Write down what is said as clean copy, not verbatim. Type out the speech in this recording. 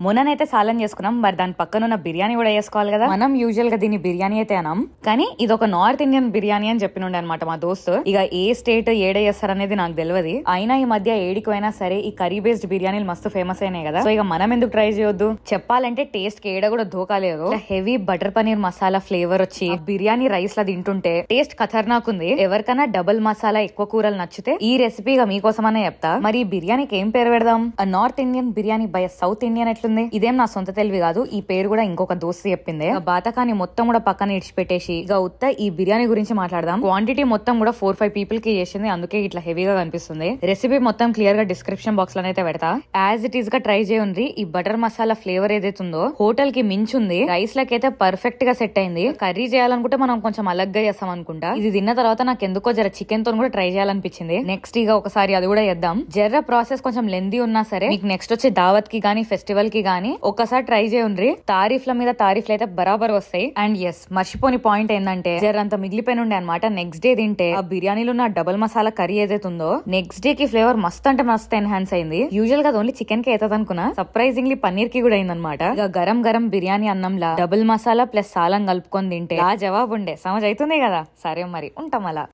మొన్ననైతే సాలం చేసుకున్నాం, మరి దాని పక్కన ఉన్న బిర్యానీ కూడా చేసుకోవాలి కదా. మనం యూజువల్ గా దీన్ని బిర్యానీ అయితే అనం, కానీ ఇది ఒక నార్త్ ఇండియన్ బిర్యానీ అని చెప్పినుండే అనమాట మా దోస్తు. ఇక ఏ స్టేట్ ఏడే చేస్తారు అనేది నాకు తెలియదు. అయినా ఈ మధ్య ఏడికి అయినా సరే ఈ కర్రీ బేస్డ్ బిర్యానీలు మస్తు ఫేమస్ అయినాయి కదా. సో ఇక మనం ఎందుకు ట్రై చేయొద్దు. చెప్పాలంటే టేస్ట్ కి ఏడ కూడా ధోకాలేదు. Heavy butter paneer masala flavour వచ్చి బిర్యానీ రైస్ లా తింటుంటే టేస్ట్ ఖతర్నాక్ ఉంది. ఎవరికైనా డబుల్ మసాలా ఎక్కువ కూరలు నచ్చితే ఈ రెసిపీగా మీకోసమనే చెప్తా. మరి ఈ బిర్యానీకి ఏం పేరు పెడదాం? North Indian biryani by south Indian ఎట్లుంది? ఇదేం నా సొంత తెలివి కాదు, ఈ పేరు కూడా ఇంకొక దోస్తు చెప్పింది. బాతకాని మొత్తం కూడా పక్కన ఇడిచిపెట్టేసి ఇక ఉత్త ఈ బిర్యానీ గురించి మాట్లాడదాం. క్వాంటిటీ మొత్తం కూడా 4-5 పీపుల్ కి చేసింది, అందుకే ఇట్లా హెవీగా కనిపిస్తుంది. రెసిపీ మొత్తం క్లియర్ గా డిస్క్రిప్షన్ బాక్స్ లో అయితే పెడతా. యాజ్ ఇట్ ఈస్ గా ట్రై చేయండి. ఈ బటర్ మసాలా ఫ్లేవర్ ఏదైతుందో హోటల్ కి మించుంది. రైస్ లకి అయితే పర్ఫెక్ట్ గా సెట్ అయింది. కర్రీ చేయాలనుకుంటే మనం కొంచెం అలగ్గా చేస్తాం అనుకుంటా. ఇది తిన్న తర్వాత నాకు ఎందుకో జర చికెన్ తో కూడా ట్రై చేయాలనిపించింది. నెక్స్ట్ ఇక ఒకసారి అది కూడా చేద్దాం. జర్ర ప్రాసెస్ కొంచెం లెందీ ఉన్నా సరే మీకు నెక్స్ట్ వచ్చే దావత్ కి గానీ ఫెస్టివల్ కి గానీ ఒక్కసారి ట్రై చేయండి. తారీఫ్ల మీద తారీఫ్లు అయితే బరాబర్ వస్తాయి. అండ్ ఎస్, మర్చిపోని పాయింట్ ఏంటంటే జరంతా మిగిలిపోయిన ఉండే అనమాట. నెక్స్ట్ డే తింటే ఆ బిర్యానీలో ఉన్న డబుల్ మసాలా కర్రీ ఏదైతే ఉందో నెక్స్ట్ డే కి ఫ్లేవర్ మస్త్ అంటే మస్త్ ఎన్హాన్స్ అయింది. యూజువల్ గా ఓన్లీ చికెన్ కి అవుతుంది అనుకున్నా, సర్ప్రైజింగ్లీ పన్నీర్ కి కూడా అయిందనమాట. ఇక గరం గరం బిర్యానీ అన్నంలా డబుల్ మసాలా ప్లస్ సాలం కలుపుకొని తింటే ఆ జవాబు ఉండే సమజ్ అవుతుంది కదా. సరే మరి ఉంటాం అలా.